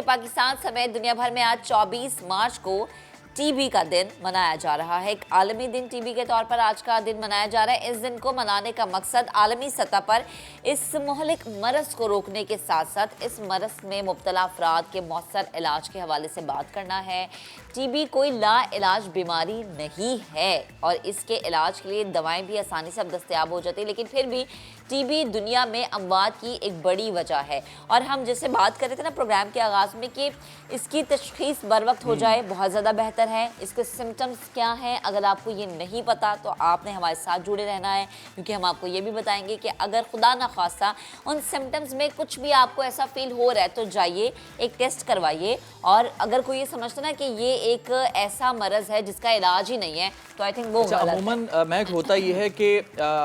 पाकिस्तान समेत दुनिया भर में आज 24 मार्च को टीबी का दिन मनाया जा रहा है। एक आलमी दिन टीबी के तौर पर आज का दिन मनाया जा रहा है। इस दिन को मनाने का मकसद आलमी सतह पर इस मुहलिक मरज़ को रोकने के साथ साथ इस मरज़ में मुब्तला अफराद के मौसर इलाज के हवाले से बात करना है। टीबी कोई लाइलाज बीमारी नहीं है और इसके इलाज के लिए दवाएं भी आसानी से अब दस्तयाब हो जाती है, लेकिन फिर भी टीबी दुनिया में अमवात की एक बड़ी वजह है। और हम जैसे बात कर रहे थे ना प्रोग्राम के आगाज़ में कि इसकी तशख़ीस बर वक्त हो जाए बहुत ज़्यादा बेहतर है। इसके सिम्टम्स क्या हैं, अगर आपको ये नहीं पता तो आपने हमारे साथ जुड़े रहना है, क्योंकि हम आपको ये भी बताएंगे कि अगर खुदा न खास्ता उन सिम्टम्स में कुछ भी आपको ऐसा फील हो रहा है तो जाइए एक टेस्ट करवाइए। और अगर कोई ये समझता ना कि ये एक ऐसा मरज़ है जिसका इलाज ही नहीं है तो आई थिंक वो गलत है। अमूमन महक होता ये है कि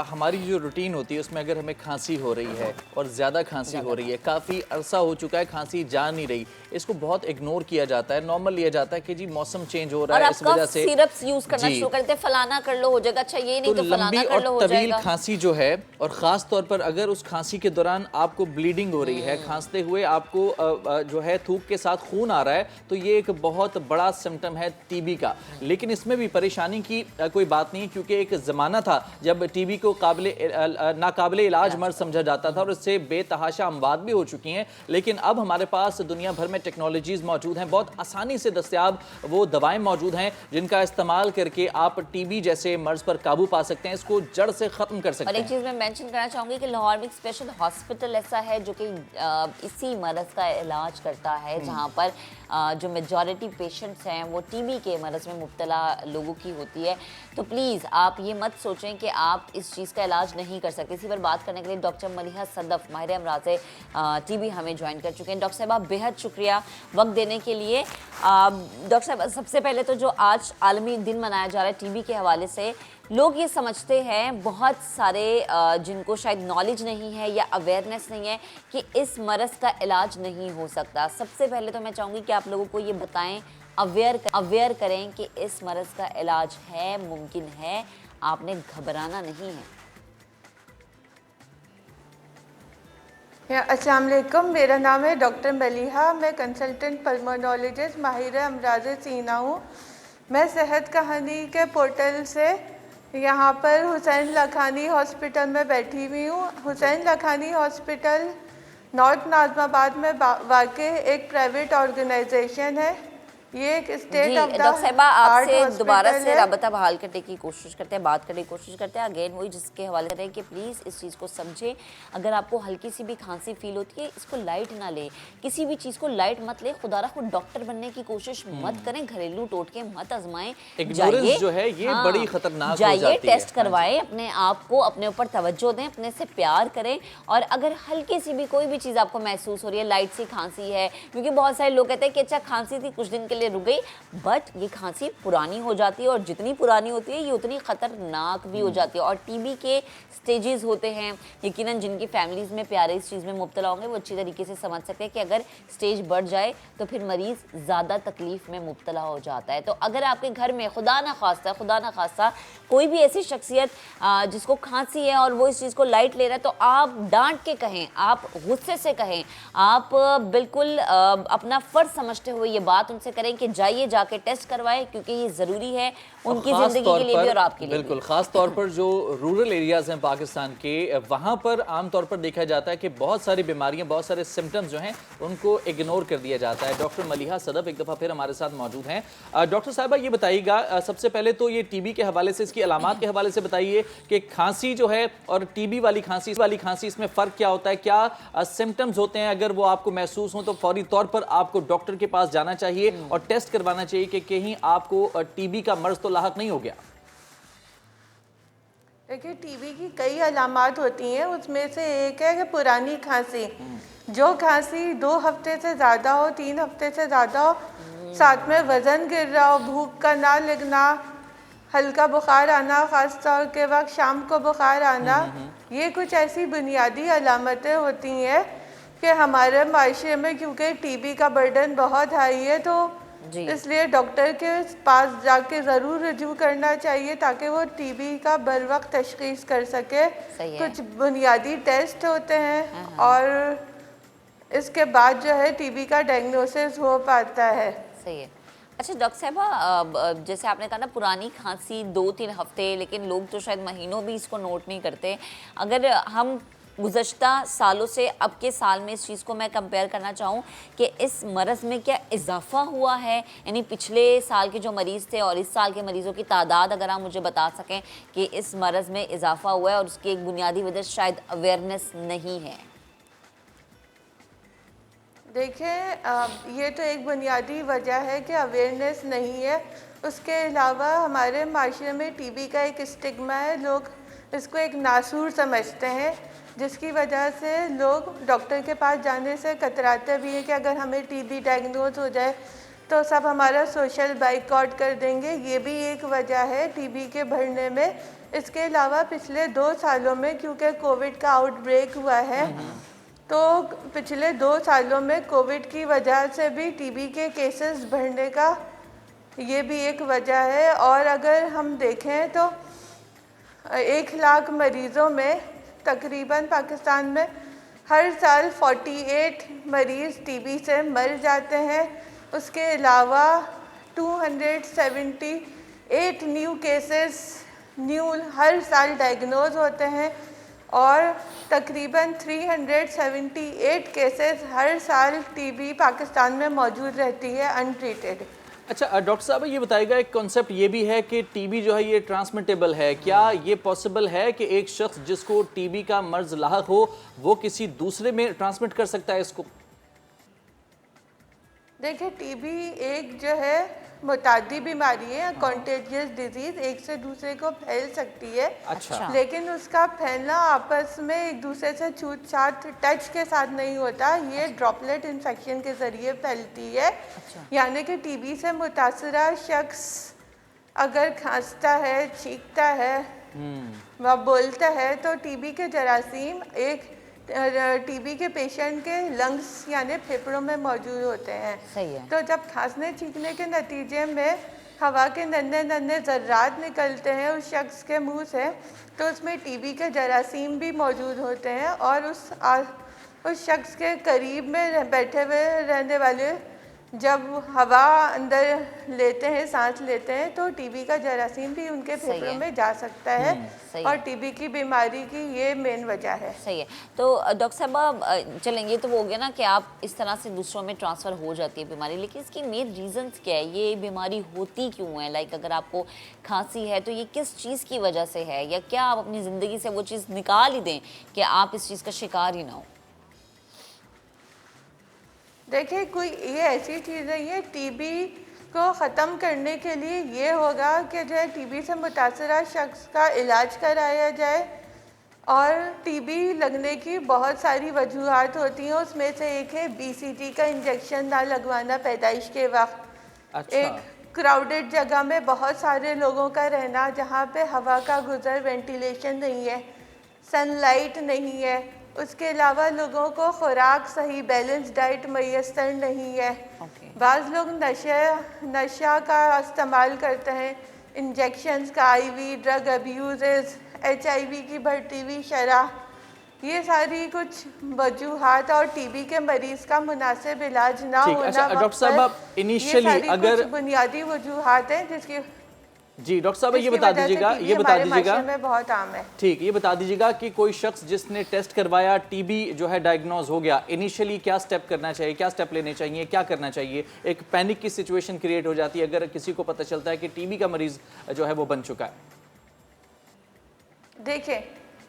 हमारी जो रूटीन होती है उसमें अगर हमें खांसी हो रही है और ज़्यादा खांसी हो रही है, काफ़ी अरसा हो चुका है खांसी जा नहीं रही, इसको बहुत इग्नोर किया जाता है, नॉर्मल लिया जाता है कि जी मौसम चेंज हो रहा है इस वजह से सिरप्स यूज करना शुरू करते हैं, फलाना कर लो हो जाएगा, अच्छा ये नहीं तो फलाना कर लो हो जाएगा। तवील खांसी जो है, और ख़ास तौर पर अगर उस खांसी के दौरान आपको ब्लीडिंग हो रही है, खांसते हुए आपको जो है थूक के साथ खून आ रहा है, तो ये एक बहुत बड़ा सिम्टम है टीबी का। लेकिन इसमें भी परेशानी की कोई बात नहीं, क्योंकि एक ज़माना था जब टीबी को नाकाबिले इलाज मर्ज़ समझा जाता था और इससे बेतहाशा अमवात भी हो चुकी हैं। लेकिन अब हमारे पास दुनिया भर में टेक्नोलॉजीज़ मौजूद हैं, बहुत आसानी से दस्तयाब वो दवाएं मौजूद हैं जिनका इस्तेमाल करके आप टीबी जैसे मर्ज़ पर काबू पा सकते हैं, इसको जड़ से ख़त्म कर सकते हैं। और एक चीज़ मैं मेंशन करना चाहूँगी कि लाहौर में एक स्पेशल हॉस्पिटल ऐसा है जो कि इसी मरज़ का इलाज करता है, जहाँ पर जो मेजॉरिटी पेशेंट्स हैं वो टीबी के मरज़ में मुब्तला लोगों की होती है। तो प्लीज़ आप ये मत सोचें कि आप इस चीज़ का इलाज नहीं कर सकते। इसी पर बात करने के लिए डॉक्टर मलिहा सदफ माहिर अमराज़ टीबी हमें ज्वाइन कर चुके हैं। डॉक्टर साहब बेहद शुक्रिया वक्त देने के लिए। डॉक्टर साहब सबसे पहले तो जो आज आलमी दिन मनाया जा रहा है टीबी के हवाले से, लोग ये समझते हैं, बहुत सारे जिनको शायद नॉलेज नहीं है या अवेयरनेस नहीं है कि इस मरज़ का इलाज नहीं हो सकता। सबसे पहले तो मैं चाहूँगी कि आप लोगों को ये बताएं, अवेयर करें कि इस मरज़ का इलाज है, मुमकिन है, आपने घबराना नहीं है। अस्सलाम वालेकुम, मेरा नाम है डॉक्टर मलिहा, मैं कंसल्टेंट पल्मोनोलॉजिस्ट माहिर अमराज़ सीना हूँ। मैं सेहत कहानी के पोर्टल से यहाँ पर हुसैन लखानी हॉस्पिटल में बैठी हुई हूँ। हुसैन लखानी हॉस्पिटल नॉर्थ नाज़िमाबाद में वाक़ई एक प्राइवेट ऑर्गेनाइजेशन है। ये एक स्टेट ऑफ द डॉक्टर साहिबा आपसे दोबारा से राबता बहाल करने की कोशिश करते हैं, बात करने की कोशिश करते हैं। अगेन वही जिसके हवाले करें कि प्लीज़ इस चीज़ को समझें, अगर आपको हल्की सी भी खांसी फील होती है इसको लाइट ना ले, किसी भी चीज़ को लाइट मत ले, खुदा रखो डॉक्टर बनने की कोशिश मत करें, घरेलू टोटके मत आजमाएं, जाइए जो है ये बड़ी खतरनाक जाइए टेस्ट करवाएं, अपने आप को अपने ऊपर तवज्जो दें, अपने से प्यार करें। और अगर हल्की सी भी कोई भी चीज़ आपको महसूस हो रही है, लाइट सी खांसी है, क्योंकि बहुत सारे लोग कहते हैं कि अच्छा खांसी थी कुछ दिन के लिए रुक गई, बट ये खांसी पुरानी हो जाती है और जितनी पुरानी होती है ये उतनी खतरनाक भी हो जाती है। और टीबी के स्टेजेस होते हैं, यकीनन जिनकी फैमिलीज़ में प्यारे इस चीज़ में मुब्तला होंगे वो अच्छी तरीके से समझ सकते हैं कि अगर स्टेज बढ़ जाए तो फिर मरीज़ ज़्यादा तकलीफ़ में मुब्तला हो जाता है। तो अगर आपके घर में खुदा ना खास्ता कोई भी ऐसी शख्सियत जिसको खांसी है और वो इस चीज़ को लाइट ले रहा है, तो आप डांट के कहें, आप गुस्से से कहें, आप बिल्कुल अपना फ़र्ज समझते हुए ये बात उनसे करें कि जाइए जाके टेस्ट करवाएं, क्योंकि ये ज़रूरी है उनकी ज़िंदगी के लिए भी और आपके लिए बिल्कुल। ख़ास तौर पर जो रूरल एरियाज़ हैं पाकिस्तान के, वहाँ पर आम तौर पर देखा जाता है कि बहुत सारी बीमारियाँ, बहुत सारे सिम्टम्स जो हैं उनको इग्नोर कर दिया जाता है। डॉक्टर मलिहा सदफ एक दफ़ा फिर हमारे साथ मौजूद हैं। डॉक्टर साहिबा ये बताइएगा, सबसे पहले तो ये टीबी के हवाले से, इसकी अलामात के हवाले से बताइए कि खांसी जो है और टीबी वाली खांसी इसमें फ़र्क क्या होता है, क्या सिम्टम्स होते हैं, अगर वो आपको महसूस हो तो फौरी तौर पर आपको डॉक्टर के पास जाना चाहिए और टेस्ट करवाना चाहिए कि कहीं आपको टीबी का मर्ज़ तो लाहक नहीं हो गया। देखिए, टीबी की कई अलामात होती हैं, उसमें से एक है कि पुरानी खांसी, जो खांसी 2 हफ्ते से ज़्यादा हो, 3 हफ्ते से ज़्यादा हो, साथ में वज़न गिर रहा हो, भूख का ना लगना, हल्का बुखार आना, ख़ास तौर के वक्त शाम को बुखार आना, ये कुछ ऐसी बुनियादी अलामतें होती हैं कि हमारे माशरे में क्योंकि टीबी का बर्डन बहुत हाई है, तो इसलिए डॉक्टर के पास जाके ज़रूर रजू करना चाहिए ताकि वो टीबी का बर वक्त तशख़ीस कर सके। कुछ बुनियादी टेस्ट होते हैं और اس کے بعد جو ہے ٹی بی کا ڈائگنوسس ہو پاتا ہے۔ صحیح ہے۔ اچھا ڈاکٹر صاحبہ، جیسے آپ نے کہا نا پرانی کھانسی 2-3 ہفتے، لیکن لوگ تو شاید مہینوں بھی اس کو نوٹ نہیں کرتے۔ اگر ہم گزشتہ سالوں سے اب کے سال میں اس چیز کو میں کمپیئر کرنا چاہوں کہ اس مرض میں کیا اضافہ ہوا ہے، یعنی پچھلے سال کے جو مریض تھے اور اس سال کے مریضوں کی تعداد اگر آپ مجھے بتا سکیں کہ اس مرض میں اضافہ ہوا ہے، اور اس کی ایک بنیادی وجہ شاید اویئرنیس نہیں ہے۔ دیکھیں یہ تو ایک بنیادی وجہ ہے کہ اویئرنیس نہیں ہے۔ اس کے علاوہ ہمارے معاشرے میں ٹی بی کا ایک اسٹگما ہے، لوگ اس کو ایک ناسور سمجھتے ہیں، جس کی وجہ سے لوگ ڈاکٹر کے پاس جانے سے کتراتے بھی ہیں کہ اگر ہمیں ٹی بی ڈائگنوز ہو جائے تو سب ہمارا سوشل بائیکاٹ کر دیں گے۔ یہ بھی ایک وجہ ہے ٹی بی کے بڑھنے میں۔ اس کے علاوہ پچھلے 2 سالوں میں کیونکہ کووڈ کا آؤٹ بریک ہوا ہے، تو پچھلے 2 سالوں میں کووڈ کی وجہ سے بھی ٹی بی کے کیسز بڑھنے کا یہ بھی ایک وجہ ہے۔ اور اگر ہم دیکھیں تو 1 لاکھ مریضوں میں تقریباً پاکستان میں ہر سال 48 مریض ٹی بی سے مر جاتے ہیں۔ اس کے علاوہ 278 نیو کیسز ہر سال ڈائگنوز ہوتے ہیں، اور تقریباً 378 کیسز ہر سال ٹی بی پاکستان میں موجود رہتی ہے انٹریٹڈ۔ اچھا ڈاکٹر صاحب یہ بتائے گا، ایک کنسیپٹ یہ بھی ہے کہ ٹی بی جو ہے یہ ٹرانسمیٹیبل ہے، کیا یہ پاسبل ہے کہ ایک شخص جس کو ٹی بی کا مرض لاحق ہو وہ کسی دوسرے میں ٹرانسمٹ کر سکتا ہے اس کو؟ دیکھیں ٹی بی ایک جو ہے متعدی بیماری ہے، کانٹیجیس ڈیزیز، ایک سے دوسرے کو پھیل سکتی ہے، اچھا لیکن اس کا پھیلنا آپس میں ایک دوسرے سے چھوت چھات ٹچ کے ساتھ نہیں ہوتا، یہ ڈراپلیٹ انفیکشن کے ذریعے پھیلتی ہے۔ یعنی کہ ٹی بی سے متاثرہ شخص اگر کھانستا ہے، چھینکتا ہے و بولتا ہے تو ٹی بی کے جراثیم ایک ٹی بی کے پیشنٹ کے لنگس یعنی پھیپھڑوں میں موجود ہوتے ہیں۔ صحیح ہے۔ تو جب کھانسنے چھینکنے کے نتیجے میں ہوا کے ننھے ذرات نکلتے ہیں اس شخص کے منہ سے، تو اس میں ٹی بی کے جراثیم بھی موجود ہوتے ہیں، اور اس شخص کے قریب میں بیٹھے ہوئے رہنے والے جب ہوا اندر لیتے ہیں، سانس لیتے ہیں، تو ٹی بی کا جراثیم بھی ان کے پھیپھڑوں میں جا سکتا ہے، اور ٹی بی کی بیماری کی یہ مین وجہ ہے۔ صحیح ہے۔ تو ڈاکٹر صاحبہ چلیں یہ تو ہو گیا نا کہ آپ اس طرح سے دوسروں میں ٹرانسفر ہو جاتی ہے بیماری، لیکن اس کی مین ریزنز کیا ہے؟ یہ بیماری ہوتی کیوں ہے؟ لائک اگر آپ کو کھانسی ہے تو یہ کس چیز کی وجہ سے ہے، یا کیا آپ اپنی زندگی سے وہ چیز نکال ہی دیں کہ آپ اس چیز کا شکار ہی نہ ہو؟ دیکھیں کوئی یہ ایسی چیز نہیں ہے، ٹی بی کو ختم کرنے کے لیے یہ ہوگا کہ جو ہے ٹی بی سے متاثرہ شخص کا علاج کرایا جائے، اور ٹی بی لگنے کی بہت ساری وجوہات ہوتی ہیں، اس میں سے ایک ہے بی سی جی کا انجیکشن نہ لگوانا پیدائش کے وقت، ایک کراؤڈڈ جگہ میں بہت سارے لوگوں کا رہنا جہاں پہ ہوا کا گزر وینٹیلیشن نہیں ہے، سن لائٹ نہیں ہے، اس کے علاوہ لوگوں کو خوراک صحیح بیلنس ڈائٹ میسر نہیں ہے، بعض لوگ نشہ کا استعمال کرتے ہیں، انجیکشنز کا، آئی وی ڈرگ ابیوزز، ایچ آئی وی کی بڑھتی ہوئی شرح، یہ ساری کچھ وجوہات، اور ٹی بی کے مریض کا مناسب علاج نہ ہونا وقت پر، یہ ساری کچھ بنیادی وجوہات ہیں جس کی جی ڈاکٹر صاحب یہ بتا دیجیے گا، میں بہت عام ہے۔ ٹھیک، یہ بتا دیجیے گا کہ کوئی شخص جس نے ٹیسٹ کروایا ٹی بی جو ہے ڈائگنوز ہو گیا، انیشلی کیا سٹیپ کرنا چاہیے، کیا سٹیپ لینے چاہیے، کیا کرنا چاہیے؟ ایک پینک کی سچویشن کریٹ ہو جاتی ہے اگر کسی کو پتہ چلتا ہے کہ ٹی بی کا مریض جو ہے وہ بن چکا ہے۔ دیکھیں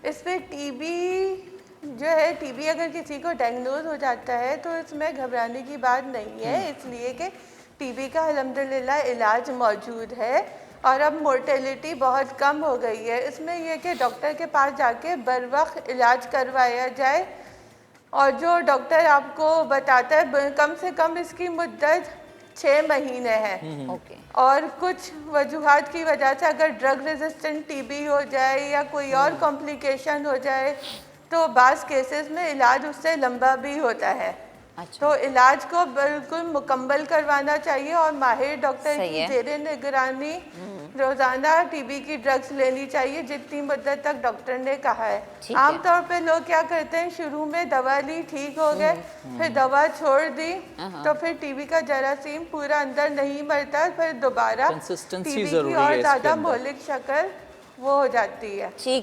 اس پہ ٹی بی اگر کسی کو ڈائگنوز ہو جاتا ہے تو اس میں گھبرانے کی بات نہیں ہے، اس لیے کہ ٹی بی کا الحمدللہ علاج موجود ہے، اور اب مورٹیلٹی بہت کم ہو گئی ہے۔ اس میں یہ کہ ڈاکٹر کے پاس جا کے بر وقت علاج کروایا جائے، اور جو ڈاکٹر آپ کو بتاتا ہے کم سے کم اس کی مدت 6 مہینے ہے، اور کچھ وجوہات کی وجہ سے اگر ڈرگ ریزسٹنٹ ٹی بی ہو جائے یا کوئی اور کمپلیکیشن ہو جائے تو بعض کیسز میں علاج اس سے لمبا بھی ہوتا ہے، تو علاج کو بالکل مکمل کروانا چاہیے، اور ماہر ڈاکٹر کی زیر نگرانی روزانہ ٹی بی کی ڈرگس لینی چاہیے جتنی مدت تک ڈاکٹر نے کہا ہے. ٹھیک ہے. عام طور پہ لوگ کیا کرتے ہیں شروع میں دوا لی ٹھیک ہو گئے پھر دوا چھوڑ دی تو پھر ٹی بی کا جراثیم پورا اندر نہیں مرتا پھر دوبارہ Consistency ٹی بی کی ضروری ہے اور اس کے زیادہ اندر. مہلک شکل وہ ہو جاتی ہے. ٹھیک